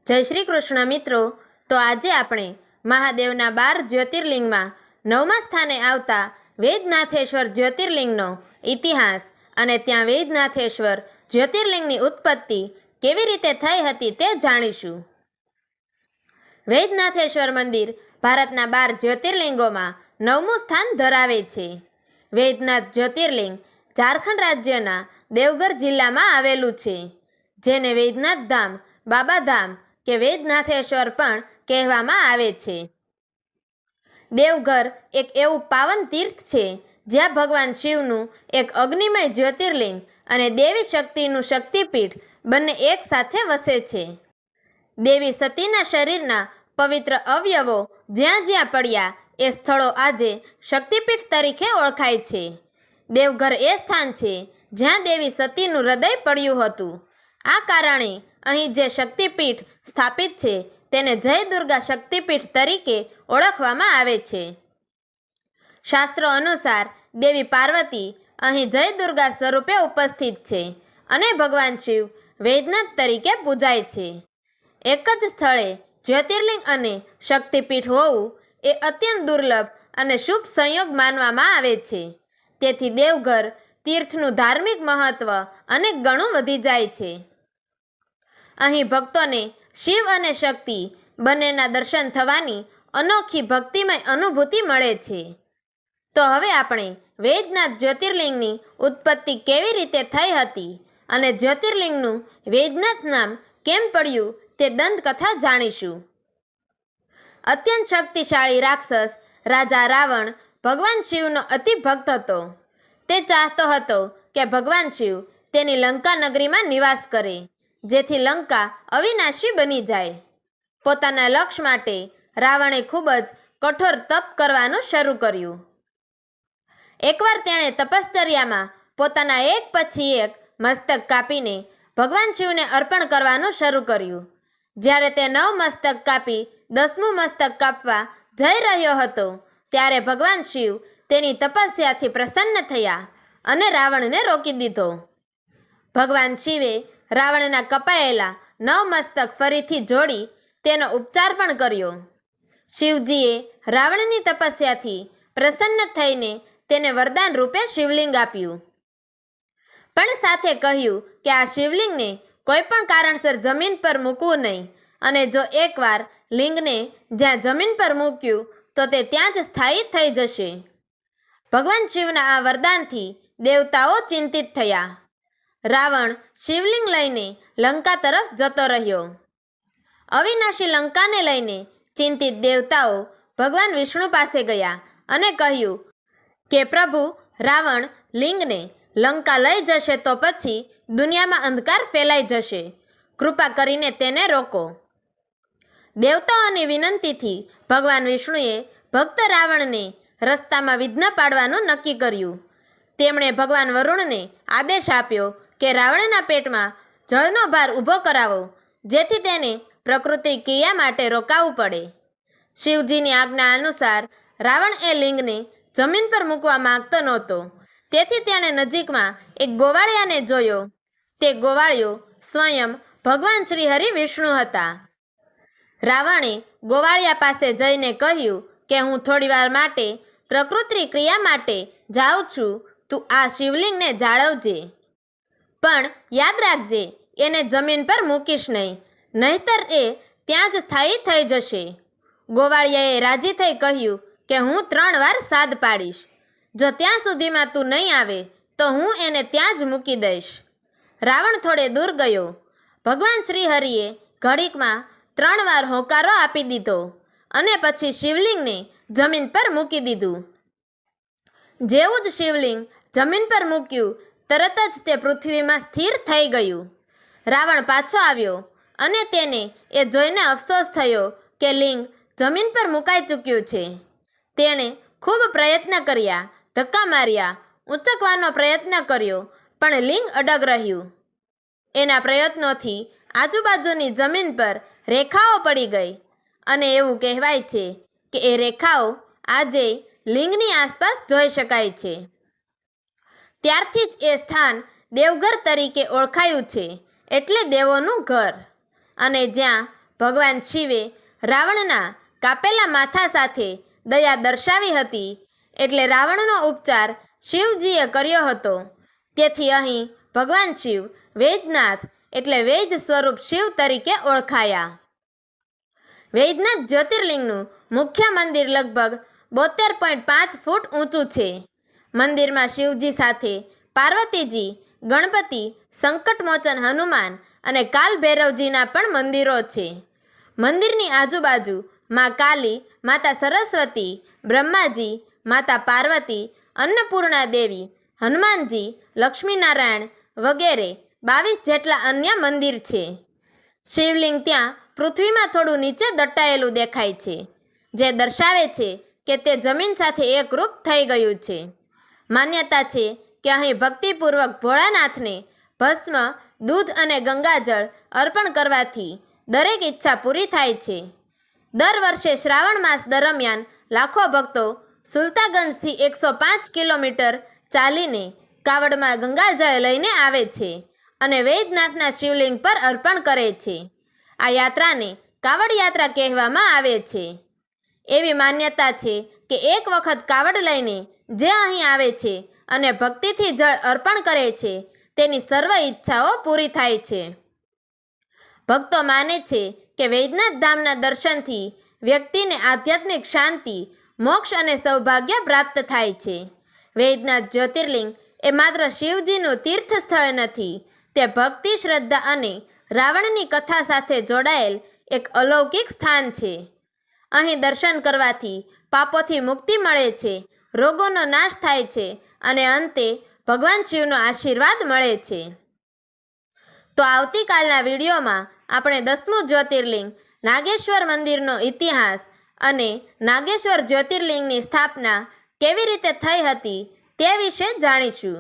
જય શ્રી કૃષ્ણ મિત્રો। તો આજે આપણે મહાદેવના 12 જ્યોતિર્લિંગમાં 9મા સ્થાને આવતા વૈદ્યનાથેશ્વર જ્યોતિર્લિંગનો ઇતિહાસ અને ત્યાં વૈદ્યનાથેશ્વર જ્યોતિર્લિંગની ઉત્પત્તિ કેવી રીતે થઈ હતી તે જાણીશું। વૈદ્યનાથેશ્વર મંદિર ભારતના 12 જ્યોતિર્લિંગોમાં 9મું સ્થાન ધરાવે છે। વૈદ્યનાથ જ્યોતિર્લિંગ ઝારખંડ રાજ્યના દેવઘર જિલ્લામાં આવેલું છે, જેને વૈદ્યનાથ ધામ, બાબાધામ કે વૈદ્યનાથેશ્વર પણ કહેવામાં આવે છે। દેવઘર એક એવું પાવન તીર્થ છે જ્યાં ભગવાન શિવનું એક અગ્નિમય જ્યોતિર્લિંગ અને દેવી શક્તિનું શક્તિપીઠ બંને એક સાથે વસે છે। દેવી સતીના શરીરના પવિત્ર અવયવો જ્યાં જ્યાં પડ્યા એ સ્થળો આજે શક્તિપીઠ તરીકે ઓળખાય છે। દેવઘર એ સ્થાન છે જ્યાં દેવી સતીનું હૃદય પડ્યું હતું। આ કારણે અહીં જે શક્તિપીઠ સ્થાપિત છે તેને જય દુર્ગા શક્તિપીઠ તરીકે ઓળખવામાં આવે છે। શાસ્ત્રો અનુસાર દેવી પાર્વતી અહીં જય દુર્ગા સ્વરૂપે ઉપસ્થિત છે અને ભગવાન શિવ વૈદ્યનાથ તરીકે પૂજાય છે। એક જ સ્થળે જ્યોતિર્લિંગ અને શક્તિપીઠ હોવું એ અત્યંત દુર્લભ અને શુભ સંયોગ માનવામાં આવે છે। તેથી દેવઘર તીર્થનું ધાર્મિક મહત્વ અનેક ગણું વધી જાય છે। અહીં ભક્તોને શિવ અને શક્તિ બંનેના દર્શન થવાની અનોખી ભક્તિમય અનુભૂતિ મળે છે। તો હવે આપણે વૈદ્યનાથ જ્યોતિર્લિંગની ઉત્પત્તિ કેવી રીતે થઈ હતી અને જ્યોતિર્લિંગનું વૈદ્યનાથ નામ કેમ પડ્યું તે દંતકથા જાણીશું। અત્યંત શક્તિશાળી રાક્ષસ રાજા રાવણ ભગવાન શિવનો અતિ ભક્ત હતો। તે ચાહતો હતો કે ભગવાન શિવ તેની લંકા નગરીમાં નિવાસ કરે, જેથી લંકા અવિનાશી બની જાય। પોતાના લક્ષ્ય માટે રાવણે ખૂબ જ કઠોર તપ કરવાનું શરૂ કર્યું। એકવાર તેણે તપશ્ચર્યામાં પોતાના એક પછી એક મસ્તક કાપીને ભગવાન શિવને અર્પણ કરવાનું શરૂ કર્યું। જ્યારે તે 9 મસ્તક કાપી 10મું મસ્તક કાપવા જઈ રહ્યો હતો ત્યારે ભગવાન શિવ તેની તપસ્યાથી પ્રસન્ન થયા અને રાવણને રોકી દીધો। ભગવાન શિવે રાવણના કપાયેલા 9 મસ્તક ફરીથી જોડી તેનો ઉપચાર પણ કર્યો। શિવજીએ રાવણની તપસ્યાથી પ્રસન્ન થઈને તેને વરદાન રૂપે શિવલિંગ આપ્યું, પણ સાથે કહ્યું કે આ શિવલિંગને કોઈ પણ કારણસર જમીન પર મૂકવું નહીં, અને જો એકવાર લિંગને જ્યાં જમીન પર મૂક્યું તો તે ત્યાં જ સ્થાયી થઈ જશે। ભગવાન શિવના આ વરદાનથી દેવતાઓ ચિંતિત થયા। રાવણ શિવલિંગ લઈને લંકા તરફ જતો રહ્યો। અવિનાશી લંકાને લઈને ચિંતિત દેવતાઓ ભગવાન વિષ્ણુ પાસે ગયા અને કહ્યું કે પ્રભુ, રાવણ લિંગને લંકા લઈ જશે તો પછી દુનિયામાં અંધકાર ફેલાઈ જશે, કૃપા કરીને તેને રોકો। દેવતાઓની વિનંતીથી ભગવાન વિષ્ણુએ ભક્ત રાવણને રસ્તામાં વિઘ્ન પાડવાનું નક્કી કર્યું। તેમણે ભગવાન વરુણને આદેશ આપ્યો કે રાવણના પેટમાં જળનો ભાર ઊભો કરાવો, જેથી તેને પ્રકૃતિ ક્રિયા માટે રોકાવું પડે। શિવજીની આજ્ઞા અનુસાર રાવણ એ લિંગને જમીન પર મૂકવા માંગતો નહોતો, તેથી તેણે નજીકમાં એક ગોવાળિયાને જોયો। તે ગોવાળિયો સ્વયં ભગવાન શ્રી હરિ વિષ્ણુ હતા। રાવણે ગોવાળિયા પાસે જઈને કહ્યું કે હું થોડીવાર માટે પ્રકૃતિ ક્રિયા માટે જાઉં છું, તું આ શિવલિંગને જાળવજે, પણ યાદ રાખજે એને જમીન પર મૂકીશ નહીં, નહીતર એ ત્યાં જ સ્થાયી થઈ જશે। ગોવાળિયાએ રાજી થઈ કહ્યું કે હું 3 વાર સાદ પાડીશ, જો ત્યાં સુધીમાં તું નહીં આવે તો હું એને ત્યાં જ મૂકી દઈશ। રાવણ થોડે દૂર ગયો। ભગવાન શ્રી હરિએ ઘડીકમાં 3 વાર હોંકારો આપી દીધો અને પછી શિવલિંગને જમીન પર મૂકી દીધું। જેવું જ શિવલિંગ જમીન પર મૂક્યું તરત જ તે પૃથ્વીમાં સ્થિર થઈ ગયું। રાવણ પાછો આવ્યો અને તેને એ જોઈને અફસોસ થયો કે લિંગ જમીન પર મુકાઈ ચૂક્યું છે। તેણે ખૂબ પ્રયત્ન કર્યા, ધક્કા માર્યા, ઊંચકવાનો પ્રયત્ન કર્યો, પણ લિંગ અડગ રહ્યું। એના પ્રયત્નોથી આજુબાજુની જમીન પર રેખાઓ પડી ગઈ અને એવું કહેવાય છે કે એ રેખાઓ આજે લિંગની આસપાસ જોઈ શકાય છે। ત્યારથી જ એ સ્થાન દેવઘર તરીકે ઓળખાયું છે, એટલે દેવોનું ઘર। અને જ્યાં ભગવાન શિવે રાવણના કાપેલા માથા સાથે દયા દર્શાવી હતી, એટલે રાવણનો ઉપચાર શિવજીએ કર્યો હતો. તેથી અહીં ભગવાન શિવ વૈદ્યનાથ એટલે વૈદ્ય સ્વરૂપ શિવ તરીકે ઓળખાયા. વૈદ્યનાથ જ્યોતિર્લિંગનું મુખ્ય મંદિર લગભગ 72.5 ફૂટ ઊંચું છે. મંદિરમાં શિવજી સાથે પાર્વતીજી, ગણપતિ, સંકટમોચન હનુમાન અને કાલભૈરવજીના પણ મંદિરો છે. મંદિરની આજુબાજુ મા કાલી, માતા સરસ્વતી, બ્રહ્માજી, માતા પાર્વતી, અન્નપૂર્ણા દેવી, હનુમાનજી, લક્ષ્મીનારાયણ વગેરે 22 જેટલા અન્ય મંદિર છે. શિવલિંગ ત્યાં પૃથ્વીમાં થોડું નીચે દટાયેલું દેખાય છે, જે દર્શાવે છે કે તે જમીન સાથે એકરૂપ થઈ ગયું છે. માન્યતા છે કે અહીં ભક્તિપૂર્વક ભોળાનાથને ભસ્મ, દૂધ અને ગંગાજળ અર્પણ કરવાથી દરેક ઈચ્છા પૂરી થાય છે. દર વર્ષે શ્રાવણ માસ દરમિયાન લાખો ભક્તો સુલતાગંજથી 105 કિલોમીટર ચાલીને કાવડમાં ગંગાજળ લઈને આવે છે અને વૈદ્યનાથના શિવલિંગ પર અર્પણ કરે છે. આ યાત્રાને કાવડ યાત્રા કહેવામાં આવે છે. એવી માન્યતા છે કે એક વખત કાવડ લઈને જે અહીં આવે છે અને ભક્તિથી જળ અર્પણ કરે છે, તેની સર્વ ઈચ્છાઓ પૂરી થાય છે. ભક્તો માને છે કે વૈદ્યનાથ ધામના દર્શનથી વ્યક્તિને આધ્યાત્મિક શાંતિ, મોક્ષ અને સૌભાગ્ય પ્રાપ્ત થાય છે. વૈદ્યનાથ જ્યોતિર્લિંગ એ માત્ર શિવજીનું તીર્થ સ્થળ નથી, તે ભક્તિ, શ્રદ્ધા અને રાવણની કથા સાથે જોડાયેલ એક અલૌકિક સ્થાન છે. અહીં દર્શન કરવાથી પાપોથી મુક્તિ મળે છે, રોગોનો નાશ થાય છે અને અંતે ભગવાન શિવનો આશીર્વાદ મળે છે. તો આવતીકાલના વિડીયોમાં આપણે 10મું જ્યોતિર્લિંગ નાગેશ્વર મંદિરનો ઇતિહાસ અને નાગેશ્વર જ્યોતિર્લિંગની સ્થાપના કેવી રીતે થઈ હતી તે વિશે જાણીશું.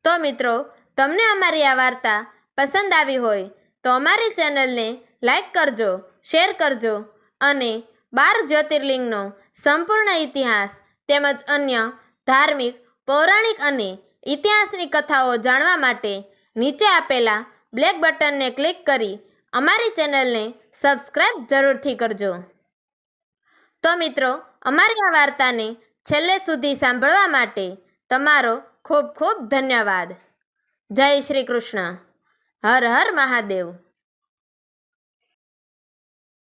તો મિત્રો, તમને અમારી આ વાર્તા પસંદ આવી હોય તો અમારી ચેનલને લાઈક કરજો, શેર કરજો અને 12 જ્યોતિર્લિંગનો સંપૂર્ણ ઇતિહાસ તેમજ અન્ય ધાર્મિક, પૌરાણિક અને ઇતિહાસની કથાઓ જાણવા માટે નીચે આપેલા બ્લેક બટનને ક્લિક કરી અમારી ચેનલને સબસ્ક્રાઈબ જરૂરથી કરજો. તો મિત્રો, અમારી આ વાર્તાને છેલ્લે સુધી સાંભળવા માટે તમારો ખૂબ ખૂબ ધન્યવાદ. જય શ્રી કૃષ્ણ. હર હર મહાદેવ.